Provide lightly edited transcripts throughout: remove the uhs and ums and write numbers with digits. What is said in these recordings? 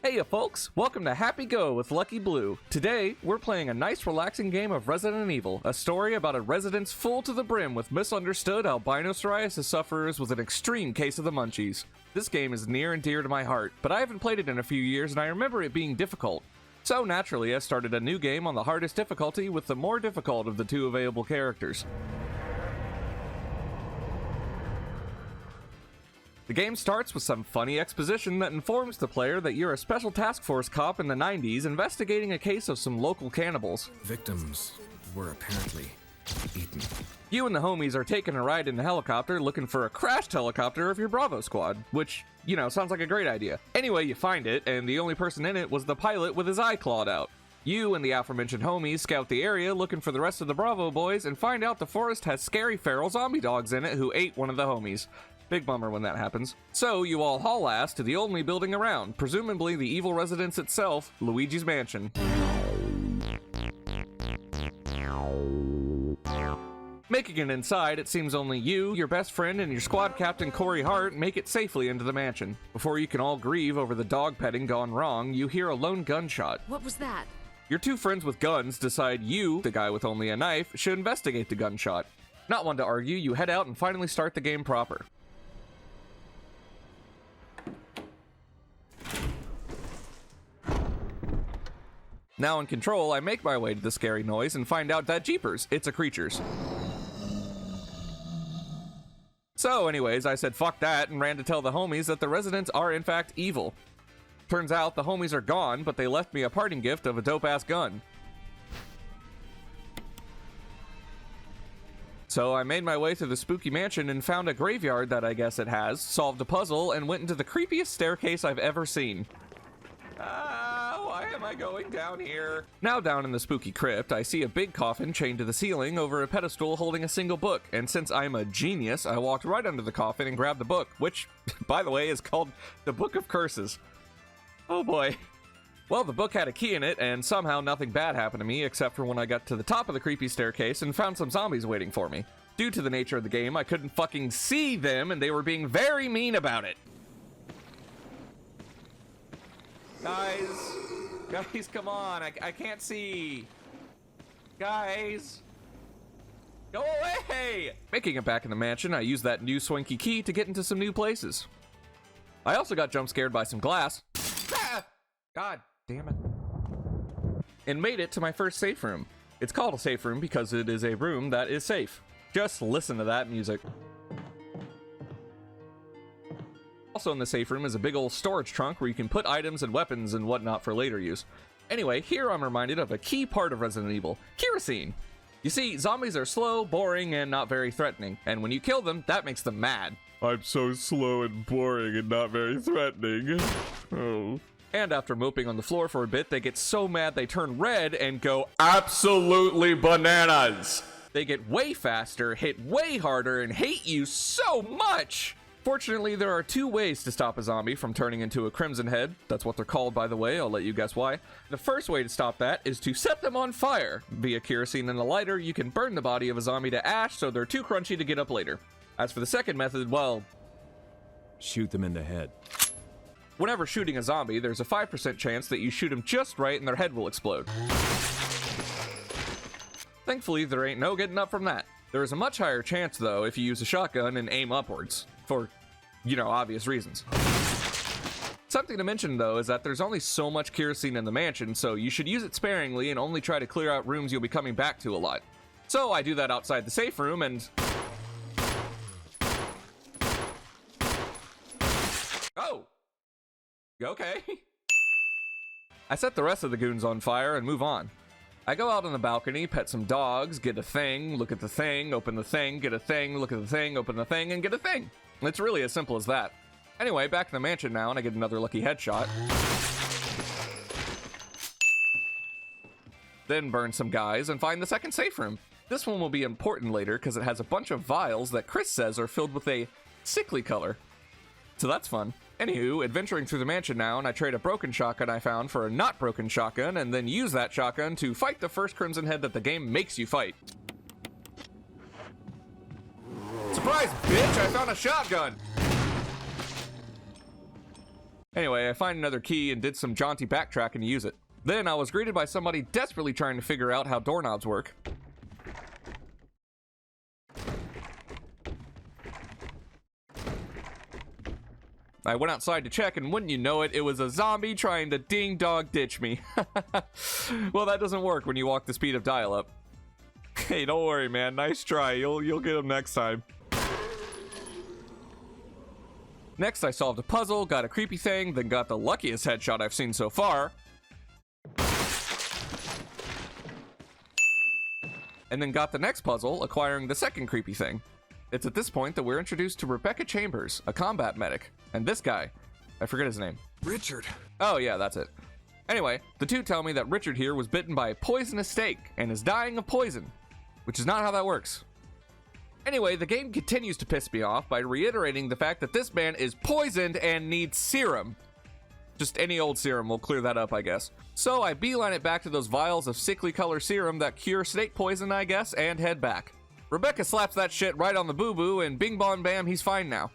Hey folks, welcome to Happy Go with Luckyblue. Today, we're playing a nice relaxing game of Resident Evil, a story about a residence full to the brim with misunderstood albino psoriasis sufferers with an extreme case of the munchies. This game is near and dear to my heart, but I haven't played it in a few years and I remember it being difficult. So naturally, I started a new game on the hardest difficulty with the more difficult of the two available characters. The game starts with some funny exposition that informs the player that you're a special task force cop in the 90s investigating a case of some local cannibals. Victims were apparently eaten. You and the homies are taking a ride in the helicopter looking for a crashed helicopter of your Bravo squad, which, you know, sounds like a great idea. Anyway, you find it, and the only person in it was the pilot with his eye clawed out. You and the aforementioned homies scout the area looking for the rest of the Bravo boys and find out the forest has scary feral zombie dogs in it who ate one of the homies. Big bummer when that happens. So you all haul ass to the only building around, presumably the evil residence itself, Luigi's Mansion. Making it inside, it seems only you, your best friend, and your squad captain Corey Hart make it safely into the mansion. Before you can all grieve over the dog petting gone wrong, you hear a lone gunshot. What was that? Your two friends with guns decide you, the guy with only a knife, should investigate the gunshot. Not one to argue, you head out and finally start the game proper. Now in control, I make my way to the scary noise and find out that jeepers, it's a creatures. So anyways, I said fuck that and ran to tell the homies that the residents are in fact evil. Turns out the homies are gone, but they left me a parting gift of a dope-ass gun. So I made my way through the spooky mansion and found a graveyard that I guess it has, solved a puzzle, and went into the creepiest staircase I've ever seen. Why am I going down here? Now down in the spooky crypt, I see a big coffin chained to the ceiling over a pedestal holding a single book, and since I'm a genius, I walked right under the coffin and grabbed the book, which, by the way, is called the Book of Curses. Oh boy. Well, the book had a key in it, and somehow nothing bad happened to me except for when I got to the top of the creepy staircase and found some zombies waiting for me. Due to the nature of the game, I couldn't fucking see them, and they were being very mean about it. Guys, come on, I can't see. Guys, go away! Making it back in the mansion, I used that new swanky key to get into some new places. I also got jump scared by some glass. Ah! God damn it. And made it to my first safe room. It's called a safe room because it is a room that is safe. Just listen to that music. Also in the safe room is a big old storage trunk where you can put items and weapons and whatnot for later use. Anyway, here I'm reminded of a key part of Resident Evil, kerosene. You see, zombies are slow, boring, and not very threatening, and when you kill them, that makes them mad. I'm so slow and boring and not very threatening. Oh. And after moping on the floor for a bit, they get so mad they turn red and go absolutely bananas. They get way faster, hit way harder, and hate you so much. Fortunately, there are two ways to stop a zombie from turning into a crimson head. That's what they're called, by the way. I'll let you guess why. The first way to stop that is to set them on fire. Via kerosene and a lighter, you can burn the body of a zombie to ash so they're too crunchy to get up later. As for the second method, well, Shoot them in the head. whenever shooting a zombie, there's a 5% chance that you shoot them just right and their head will explode. Thankfully, there ain't no getting up from that. There is a much higher chance, though, if you use a shotgun and aim upwards. For, you know, obvious reasons. Something to mention, though, is that there's only so much kerosene in the mansion, so you should use it sparingly and only try to clear out rooms you'll be coming back to a lot. So I do that outside the safe room and... Oh! Okay. I set the rest of the goons on fire and move on. I go out on the balcony, pet some dogs, get a thing, look at the thing, open the thing, get a thing, look at the thing, open the thing, and get a thing. It's really as simple as that. Anyway, back in the mansion now, and I get another lucky headshot. Then burn some guys and find the second safe room. This one will be important later because it has a bunch of vials that Chris says are filled with a sickly color. So that's fun. Anywho, adventuring through the mansion now, and I trade a broken shotgun I found for a not broken shotgun, and then use that shotgun to fight the first Crimson Head that the game makes you fight. Surprise, bitch! I found a shotgun! Anyway, I find another key and did some jaunty backtracking to use it. Then I was greeted by somebody desperately trying to figure out how doorknobs work. I went outside to check, and wouldn't you know it, it was a zombie trying to ding-dog ditch me. Well, that doesn't work when you walk the speed of dial-up. Hey, don't worry, man. Nice try. You'll get him next time. Next, I solved a puzzle, got a creepy thing, then got the luckiest headshot I've seen so far. And then got the next puzzle, acquiring the second creepy thing. It's at this point that we're introduced to Rebecca Chambers, a combat medic. And this guy, I forget his name. Richard. Oh yeah, that's it. Anyway, the two tell me that Richard here was bitten by a poisonous snake and is dying of poison, which is not how that works. Anyway, the game continues to piss me off by reiterating the fact that this man is poisoned and needs serum. Just any old serum will clear that up, I guess. So I beeline it back to those vials of sickly color serum that cure snake poison, I guess, and head back. Rebecca slaps that shit right on the boo-boo, and bing bong bam, he's fine now.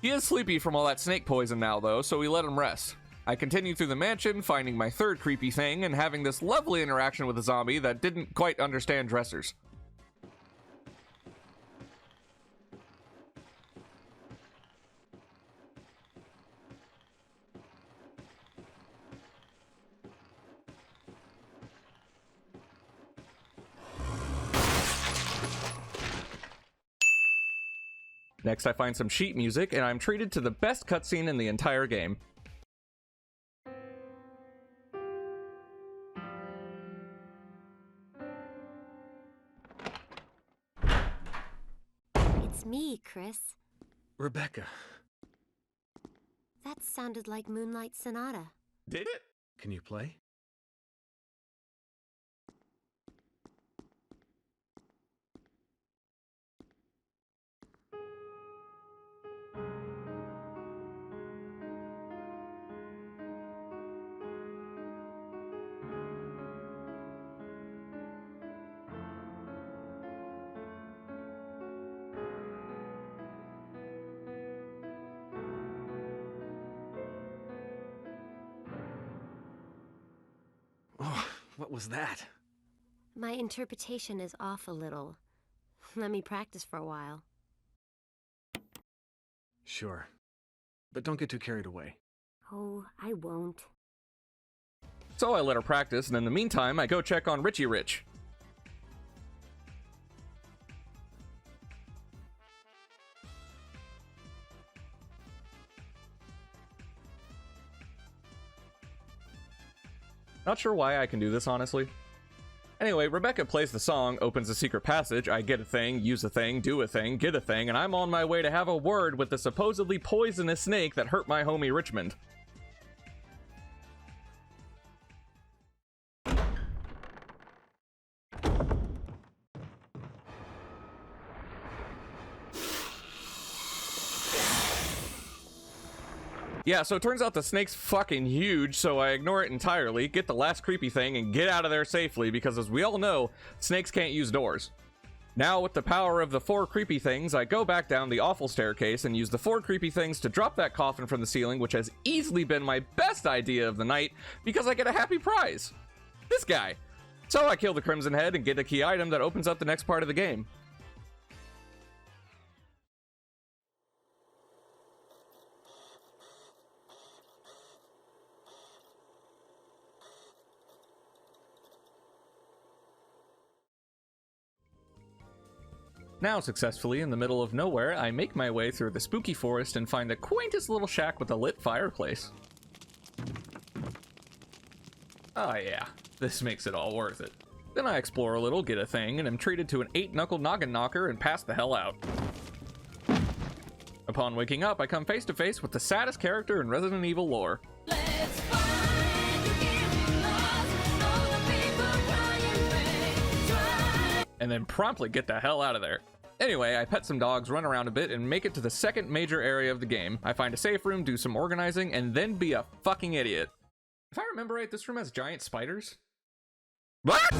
He is sleepy from all that snake poison now, though, so we let him rest. I continue through the mansion, finding my third creepy thing, and having this lovely interaction with a zombie that didn't quite understand dressers. Next, I find some sheet music, and I'm treated to the best cutscene in the entire game. It's me, Chris. Rebecca. That sounded like Moonlight Sonata. Did it? Can you play? Oh, what was that? My interpretation is off a little. Let me practice for a while. Sure. But don't get too carried away. Oh, I won't. So I let her practice, and in the meantime, I go check on Richie Rich. Not sure why I can do this, honestly. Anyway, Rebecca plays the song, opens a secret passage, I get a thing, use a thing, do a thing, get a thing, and I'm on my way to have a word with the supposedly poisonous snake that hurt my homie Richmond. Yeah, so it turns out the snake's fucking huge, so I ignore it entirely, get the last creepy thing, and get out of there safely, because as we all know, snakes can't use doors. Now, with the power of the 4 creepy things, I go back down the awful staircase and use the 4 creepy things to drop that coffin from the ceiling, which has easily been my best idea of the night, because I get a happy prize. This guy. So I kill the Crimson Head and get a key item that opens up the next part of the game. Now successfully in the middle of nowhere, I make my way through the spooky forest and find the quaintest little shack with a lit fireplace. Oh yeah, this makes it all worth it. Then I explore a little, get a thing, and am treated to an 8-knuckle noggin knocker and pass the hell out. Upon waking up, I come face to face with the saddest character in Resident Evil lore. Let's find the given lost and all the people crying may try. And then promptly get the hell out of there. Anyway, I pet some dogs, run around a bit, and make it to the second major area of the game. I find a safe room, do some organizing, and then be a fucking idiot. If I remember right, this room has giant spiders? What?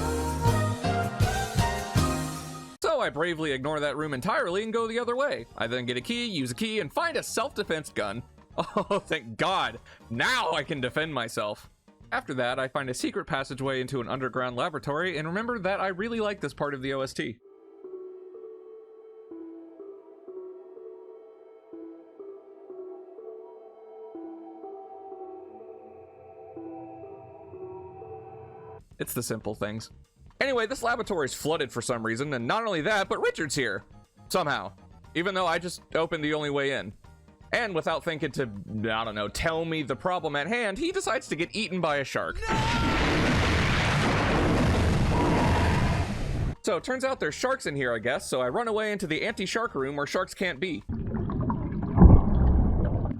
So I bravely ignore that room entirely and go the other way. I then get a key, use a key, and find a self-defense gun. Oh, thank God. Now I can defend myself. After that, I find a secret passageway into an underground laboratory and remember that I really like this part of the OST. It's the simple things. Anyway, this laboratory is flooded for some reason, and not only that, but Richard's here. Somehow. Even though I just opened the only way in. And without thinking to, I don't know, tell me the problem at hand, he decides to get eaten by a shark. So it turns out there's sharks in here, I guess, so I run away into the anti-shark room where sharks can't be.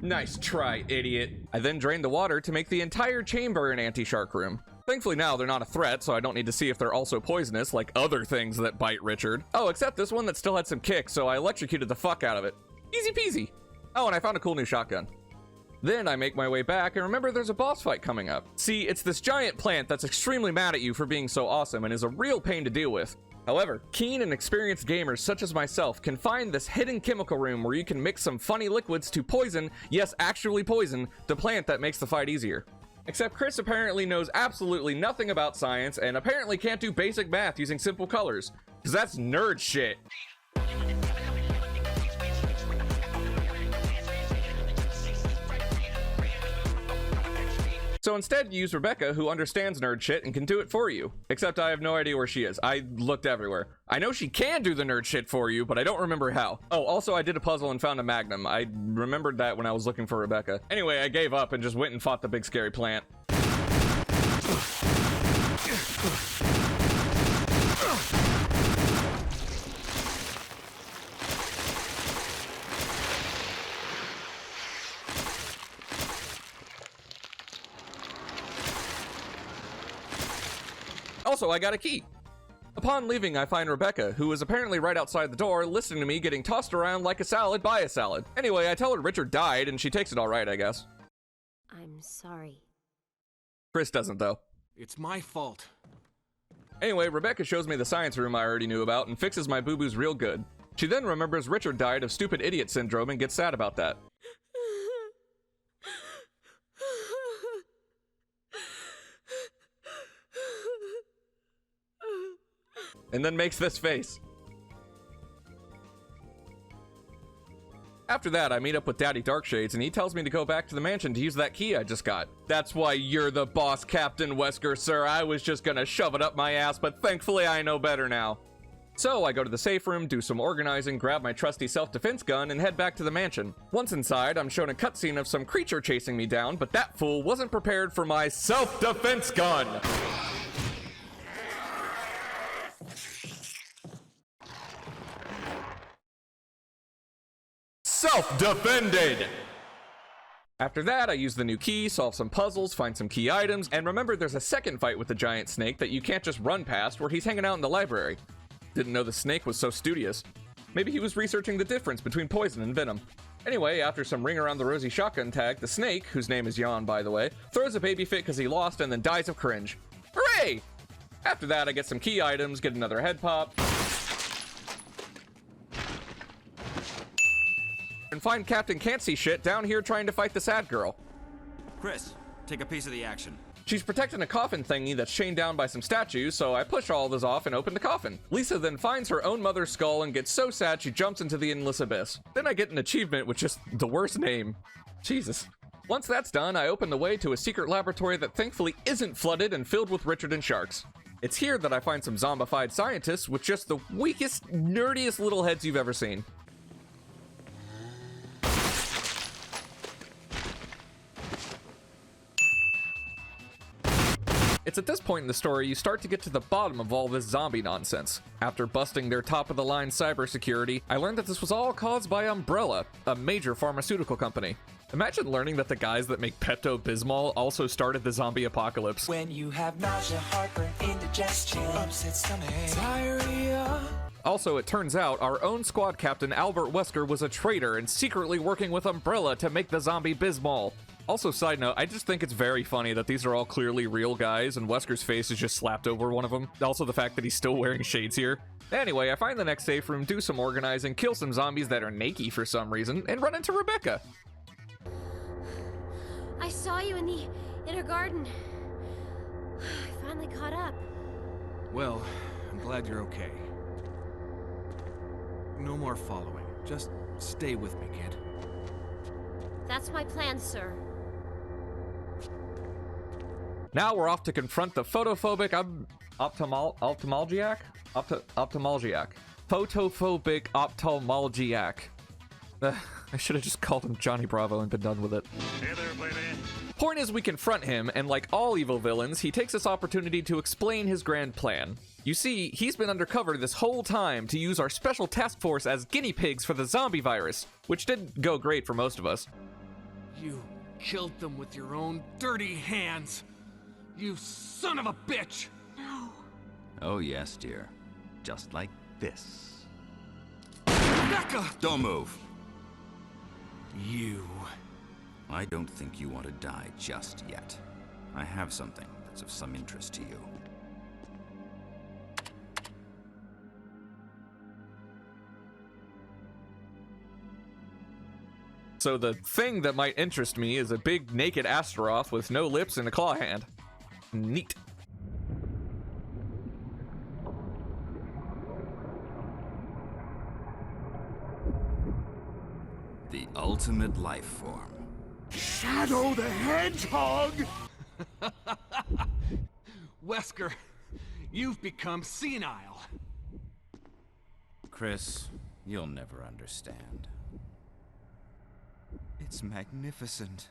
Nice try, idiot. I then drain the water to make the entire chamber an anti-shark room. Thankfully now they're not a threat, so I don't need to see if they're also poisonous, like other things that bite Richard. Oh, except this one that still had some kick, so I electrocuted the fuck out of it. Easy peasy. Oh, and I found a cool new shotgun. Then I make my way back and remember there's a boss fight coming up. See, it's this giant plant that's extremely mad at you for being so awesome and is a real pain to deal with. However, keen and experienced gamers such as myself can find this hidden chemical room where you can mix some funny liquids to poison, yes, actually poison, the plant that makes the fight easier. Except Chris apparently knows absolutely nothing about science and apparently can't do basic math using simple colors, because that's nerd shit. So instead, you use Rebecca, who understands nerd shit and can do it for you. Except I have no idea where she is. I looked everywhere. I know she can do the nerd shit for you, but I don't remember how. Oh, also I did a puzzle and found a magnum. I remembered that when I was looking for Rebecca. Anyway, I gave up and just went and fought the big scary plant. Also, I got a key. Upon leaving, I find Rebecca, who is apparently right outside the door, listening to me getting tossed around like a salad by a salad. Anyway, I tell her Richard died, and she takes it all right, I guess. I'm sorry. Chris doesn't, though. It's my fault. Anyway, Rebecca shows me the science room I already knew about and fixes my boo-boos real good. She then remembers Richard died of stupid idiot syndrome and gets sad about that. And then makes this face. After that, I meet up with Daddy Darkshades, and he tells me to go back to the mansion to use that key I just got. That's why you're the boss, Captain Wesker, sir. I was just gonna shove it up my ass, but thankfully I know better now. So I go to the safe room, do some organizing, grab my trusty self-defense gun, and head back to the mansion. Once inside, I'm shown a cutscene of some creature chasing me down, but that fool wasn't prepared for my self-defense gun. Self-defended! After that, I use the new key, solve some puzzles, find some key items, and remember there's a second fight with the giant snake that you can't just run past where he's hanging out in the library. Didn't know the snake was so studious. Maybe he was researching the difference between poison and venom. Anyway, after some ring around the rosy shotgun tag, the snake, whose name is Jan by the way, throws a baby fit because he lost and then dies of cringe. Hooray! After that, I get some key items, get another head pop, and find Captain Can't See Shit down here trying to fight the sad girl. Chris, take a piece of the action. She's protecting a coffin thingy that's chained down by some statues, so I push all of this off and open the coffin. Lisa then finds her own mother's skull and gets so sad she jumps into the endless abyss. Then I get an achievement with just the worst name. Jesus. Once that's done, I open the way to a secret laboratory that thankfully isn't flooded and filled with Richard and sharks. It's here that I find some zombified scientists with just the weakest, nerdiest little heads you've ever seen. It's at this point in the story you start to get to the bottom of all this zombie nonsense. After busting their top-of-the-line cybersecurity, I learned that this was all caused by Umbrella, a major pharmaceutical company. Imagine learning that the guys that make Pepto-Bismol also started the zombie apocalypse. When you have nausea, heartburn, indigestion, upset stomach, diarrhea. Also, it turns out our own squad captain Albert Wesker was a traitor and secretly working with Umbrella to make the zombie Bismol. Also, side note, I just think it's very funny that these are all clearly real guys and Wesker's face is just slapped over one of them. Also, the fact that he's still wearing shades here. Anyway, I find the next safe room, do some organizing, kill some zombies that are naked for some reason, and run into Rebecca. I saw you in the inner garden. I finally caught up. Well, I'm glad you're okay. No more following. Just stay with me, kid. That's my plan, sir. Now we're off to confront the photophobic ophthalmolgiac? Ophthalmolgiac. Photophobic ophthalmolgiac. I should have just called him Johnny Bravo and been done with it. Hey there, baby. Point is, we confront him, and like all evil villains, he takes this opportunity to explain his grand plan. You see, he's been undercover this whole time to use our special task force as guinea pigs for the zombie virus, which didn't go great for most of us. You killed them with your own dirty hands. You son of a bitch! Oh, yes, dear. Just like this. Rebecca! Don't move. You. I don't think you want to die just yet. I have something that's of some interest to you. So the thing that might interest me is a big naked Astaroth with no lips and a claw hand. Neat. The ultimate life form. Shadow the Hedgehog! Wesker, you've become senile. Chris, you'll never understand. It's magnificent.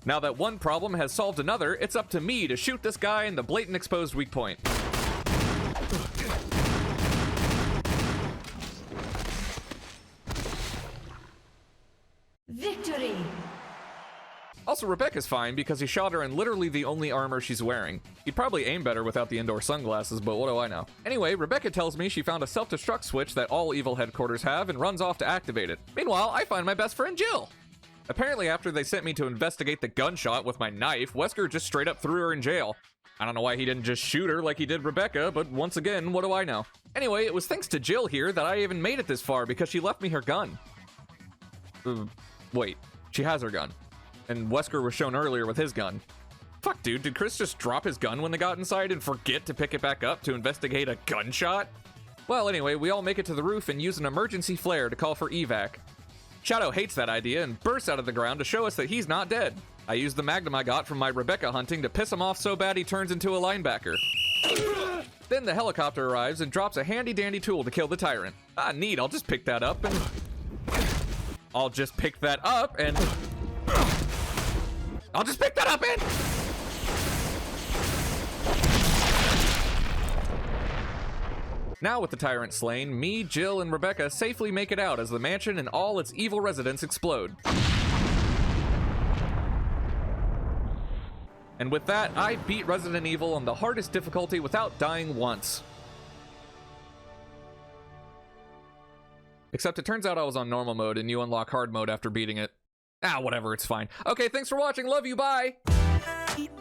Now that one problem has solved another, it's up to me to shoot this guy in the blatant exposed weak point. Victory! Also, Rebecca's fine because he shot her in literally the only armor she's wearing. He'd probably aim better without the indoor sunglasses, but what do I know? Anyway, Rebecca tells me she found a self-destruct switch that all evil headquarters have and runs off to activate it. Meanwhile, I find my best friend Jill. Apparently, after they sent me to investigate the gunshot with my knife, Wesker just straight up threw her in jail. I don't know why he didn't just shoot her like he did Rebecca, but once again, what do I know? Anyway, it was thanks to Jill here that I even made it this far because she left me her gun. Wait, she has her gun. And Wesker was shown earlier with his gun. Fuck, dude, did Chris just drop his gun when they got inside and forget to pick it back up to investigate a gunshot? Well, anyway, we all make it to the roof and use an emergency flare to call for evac. Shadow hates that idea and bursts out of the ground to show us that he's not dead. I used the magnum I got from my Rebecca hunting to piss him off so bad he turns into a linebacker. Then the helicopter arrives and drops a handy-dandy tool to kill the tyrant. Ah, neat, I'll just pick that up and... I'll just pick that up and... Now with the tyrant slain, me, Jill, and Rebecca safely make it out as the mansion and all its evil residents explode. And with that, I beat Resident Evil on the hardest difficulty without dying once. Except it turns out I was on normal mode and you unlock hard mode after beating it. Ah, whatever, it's fine. Okay, thanks for watching, love you, bye! Keep